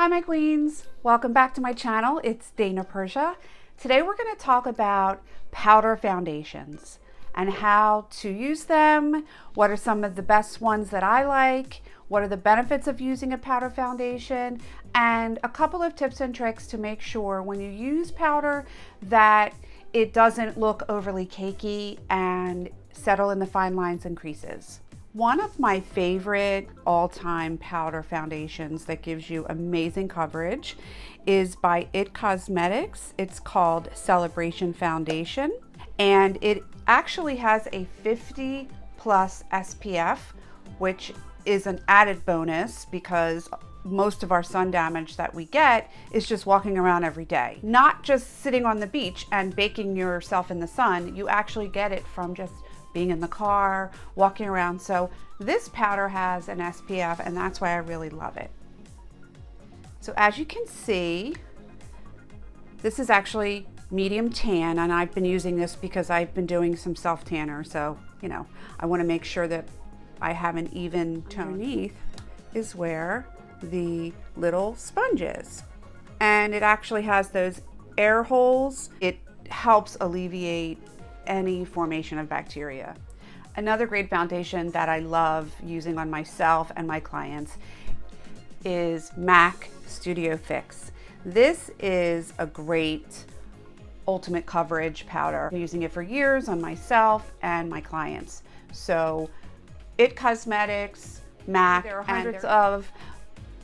Hi my queens, welcome back to my channel. It's Dana Persia. Today we're going to talk about powder foundations and how to use them. What are some of the best ones that I like? What are the benefits of using a powder foundation? And a couple of tips and tricks to make sure when you use powder that it doesn't look overly cakey and settle in the fine lines and creases. One of my favorite all-time powder foundations that gives you amazing coverage is by IT Cosmetics. It's called Celebration Foundation, and it actually has a 50+ SPF, which is an added bonus because most of our sun damage that we get is just walking around every day. Not just sitting on the beach and baking yourself in the sun, you actually get it from just being in the car, walking around. So this powder has an SPF, and that's why I really love it. So as you can see, this is actually medium tan, and I've been using this because I've been doing some self tanner. So, you know, I want to make sure that I have an even tone. Underneath is where the little sponge is. And it actually has those air holes. It helps alleviate any formation of bacteria. Another great foundation that I love using on myself and my clients is MAC Studio Fix. This is a great ultimate coverage powder. I'm using it for years on myself and my clients. So IT Cosmetics, MAC, there are hundreds of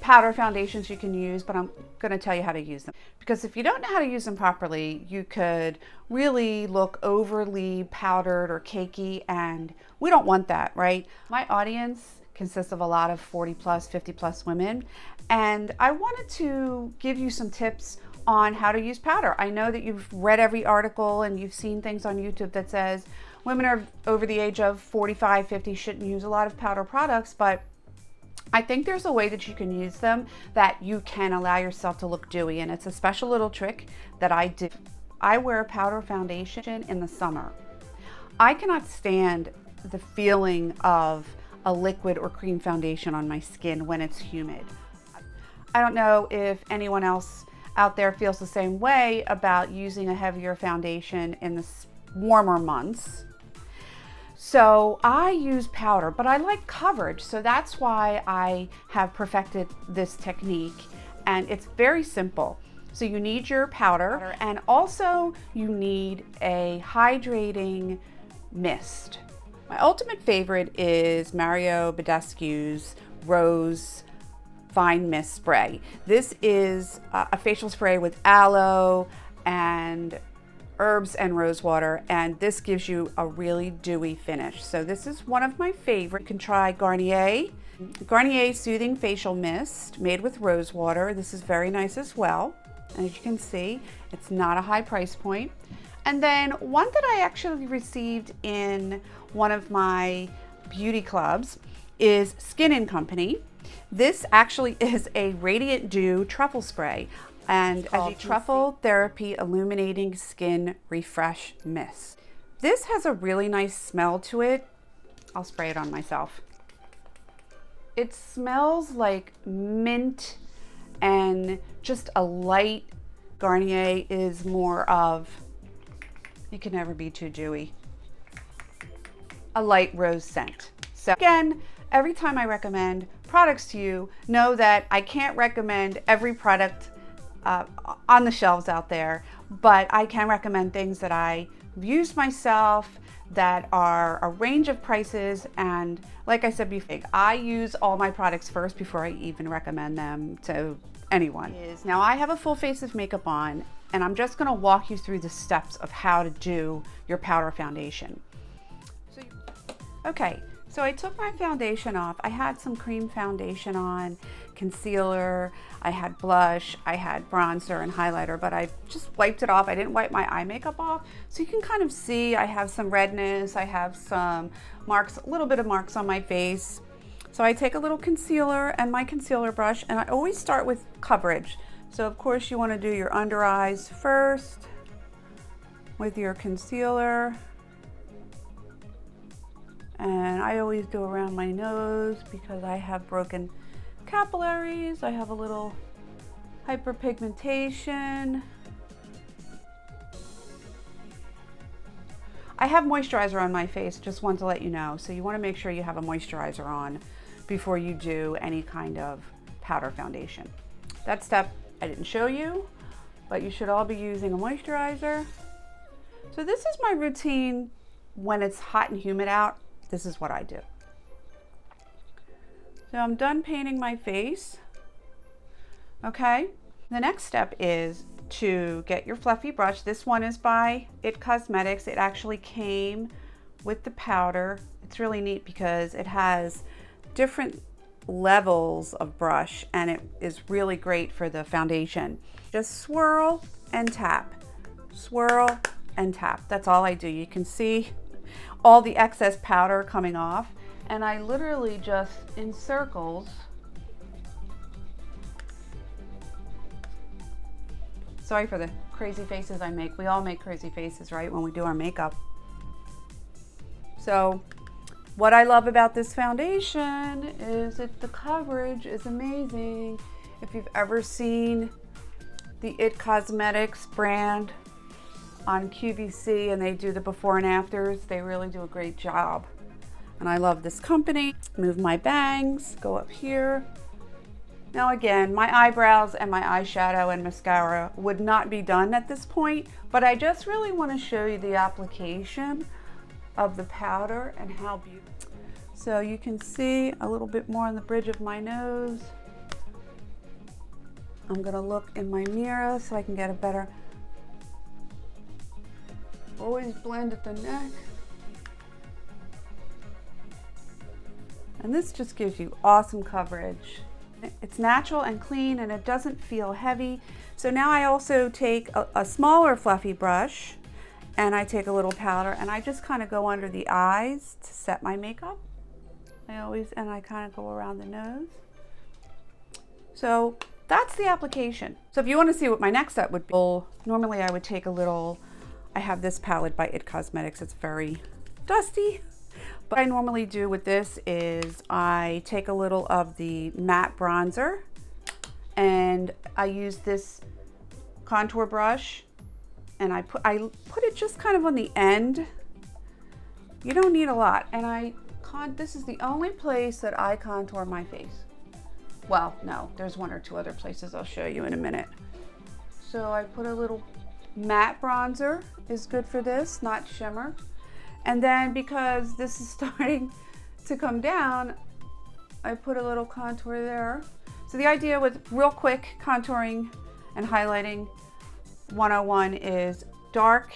powder foundations you can use, but I'm going to tell you how to use them. Because if you don't know how to use them properly, you could really look overly powdered or cakey, and we don't want that, right? My audience consists of a lot of 40+, 50+ women, and I wanted to give you some tips on how to use powder. I know that you've read every article and you've seen things on YouTube that says women are over the age of 45, 50 shouldn't use a lot of powder products, but I think there's a way that you can use them that you can allow yourself to look dewy, and it's a special little trick that I do. I wear a powder foundation in the summer. I cannot stand the feeling of a liquid or cream foundation on my skin when it's humid. I don't know if anyone else out there feels the same way about using a heavier foundation in the warmer months. So I use powder, but I like coverage. So that's why I have perfected this technique, and it's very simple. So you need your powder, and also you need a hydrating mist. My ultimate favorite is Mario Badescu's Rose Fine Mist Spray. This is a facial spray with aloe and herbs and rosewater, and this gives you a really dewy finish. So this is one of my favorite. You can try Garnier Soothing Facial Mist made with rosewater. This is very nice as well. And as you can see, it's not a high price point. And then one that I actually received in one of my beauty clubs is Skin & Company. This actually is a Radiant Dew truffle spray, and as a Truffle Therapy Illuminating Skin Refresh Mist. This has a really nice smell to it. I'll spray it on myself. It smells like mint and just a light. Garnier is more of, you can never be too dewy, a light rose scent. So again, every time I recommend products to you, know that I can't recommend every product on the shelves out there, but I can recommend things that I use myself that are a range of prices. And like I said before, I use all my products first before I even recommend them to anyone. Now I have a full face of makeup on, and I'm just going to walk you through the steps of how to do your powder foundation. Okay, so I took my foundation off. I had some cream foundation on, concealer, I had blush, I had bronzer and highlighter, but I just wiped it off. I didn't wipe my eye makeup off. So you can kind of see I have some redness, I have some marks, a little bit of marks on my face. So I take a little concealer and my concealer brush, and I always start with coverage. So of course you want to do your under eyes first with your concealer. And I always do around my nose because I have broken capillaries. I have a little hyperpigmentation. I have moisturizer on my face, just want to let you know. So you want to make sure you have a moisturizer on before you do any kind of powder foundation. That step I didn't show you, but you should all be using a moisturizer. So this is my routine when it's hot and humid out. This is what I do. So I'm done painting my face. Okay, the next step is to get your fluffy brush. This one is by IT Cosmetics. It actually came with the powder. It's really neat because it has different levels of brush and it is really great for the foundation. Just swirl and tap, swirl and tap. That's all I do. You can see all the excess powder coming off, and I literally just in circles. Sorry for the crazy faces I make. We all make crazy faces, right, when we do our makeup. So what I love about this foundation is that the coverage is amazing. If you've ever seen the IT Cosmetics brand on QVC and they do the before and afters, they really do a great job. And I love this company. Move my bangs, go up here. Now again, my eyebrows and my eyeshadow and mascara would not be done at this point, but I just really want to show you the application of the powder and how beautiful. So you can see a little bit more on the bridge of my nose. I'm gonna look in my mirror so I can get a better, always blend at the neck. And this just gives you awesome coverage. It's natural and clean and it doesn't feel heavy. So now I also take a smaller fluffy brush and I take a little powder and I just kind of go under the eyes to set my makeup. And I kind of go around the nose. So that's the application. So if you want to see what my next step would be, normally I would take a little, I have this palette by IT Cosmetics. It's very dusty. What I normally do with this is I take a little of the matte bronzer and I use this contour brush and I put it just kind of on the end. You don't need a lot. And this is the only place that I contour my face. Well, no, there's one or two other places I'll show you in a minute. So I put a little matte bronzer is good for this, not shimmer. And then because this is starting to come down, I put a little contour there. So the idea with real quick contouring and highlighting 101 is dark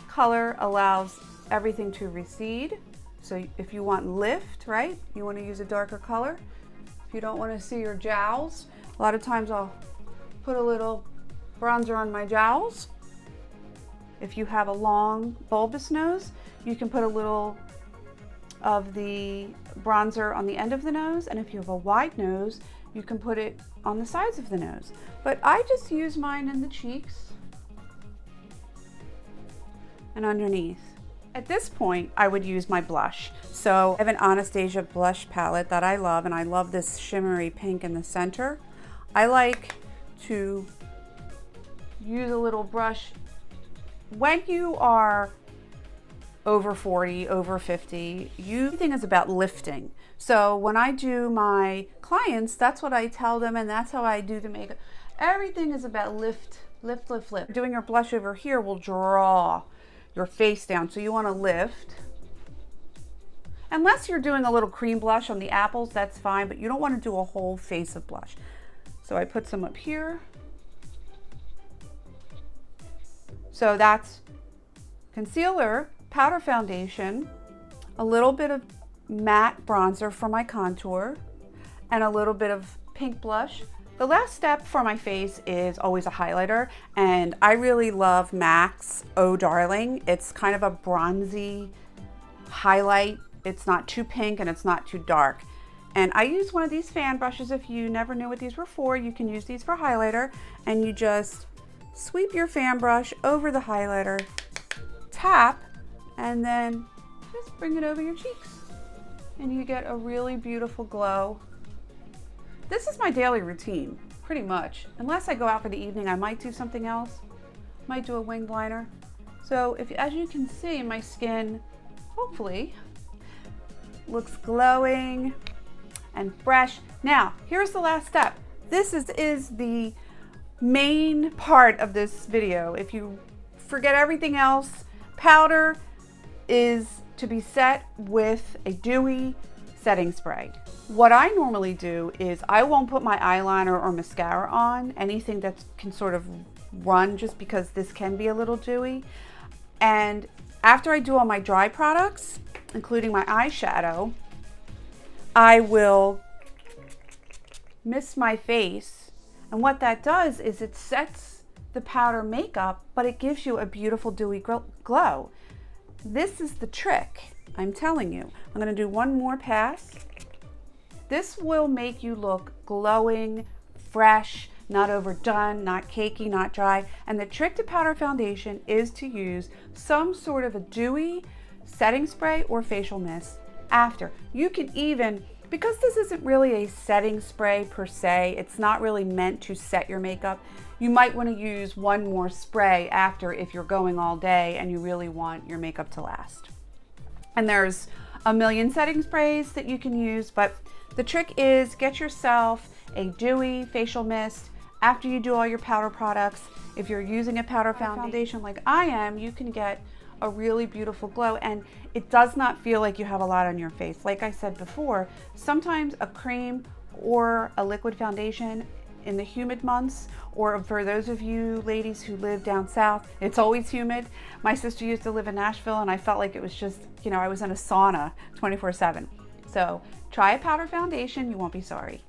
color allows everything to recede. So if you want lift, right, you want to use a darker color. If you don't want to see your jowls, a lot of times I'll put a little bronzer on my jowls. If you have a long bulbous nose, you can put a little of the bronzer on the end of the nose, and if you have a wide nose, you can put it on the sides of the nose. But I just use mine in the cheeks and underneath. At this point, I would use my blush. So I have an Anastasia blush palette that I love, and I love this shimmery pink in the center. I like to use a little brush. When you are over 40, over 50, everything is about lifting. So when I do my clients, that's what I tell them, and that's how I do the makeup. Everything is about lift, lift, lift, lift. Doing your blush over here will draw your face down, so you want to lift. Unless you're doing a little cream blush on the apples, that's fine, but you don't want to do a whole face of blush. So I put some up here. So that's concealer, powder foundation, a little bit of matte bronzer for my contour, and a little bit of pink blush. The last step for my face is always a highlighter, and I really love MAC's Oh Darling. It's kind of a bronzy highlight. It's not too pink and it's not too dark. And I use one of these fan brushes. If you never knew what these were for, you can use these for highlighter, and you just sweep your fan brush over the highlighter, tap, and then just bring it over your cheeks. And you get a really beautiful glow. This is my daily routine. pretty much. Unless I go out for the evening, I might do something else. Might do a winged liner. So as you can see, my skin hopefully looks glowing and fresh. Now, here's the last step. This is the main part of this video. If you forget everything else, powder is to be set with a dewy setting spray. What I normally do is I won't put my eyeliner or mascara on, anything that can sort of run, just because this can be a little dewy. And after I do all my dry products, including my eyeshadow, I will mist my face. And what that does is it sets the powder makeup, but it gives you a beautiful dewy glow. This is the trick, I'm telling you. I'm gonna do one more pass. This will make you look glowing, fresh, not overdone, not cakey, not dry. And the trick to powder foundation is to use some sort of a dewy setting spray or facial mist after. You can even, because this isn't really a setting spray per se, it's not really meant to set your makeup, you might want to use one more spray after if you're going all day and you really want your makeup to last. And there's a million setting sprays that you can use, but the trick is get yourself a dewy facial mist after you do all your powder products. If you're using a powder foundation like I am, you can get a really beautiful glow, and it does not feel like you have a lot on your face. Like I said before, sometimes a cream or a liquid foundation in the humid months, or for those of you ladies who live down south, it's always humid. My sister used to live in Nashville and I felt like it was just, you know, I was in a sauna 24/7. So try a powder foundation, you won't be sorry.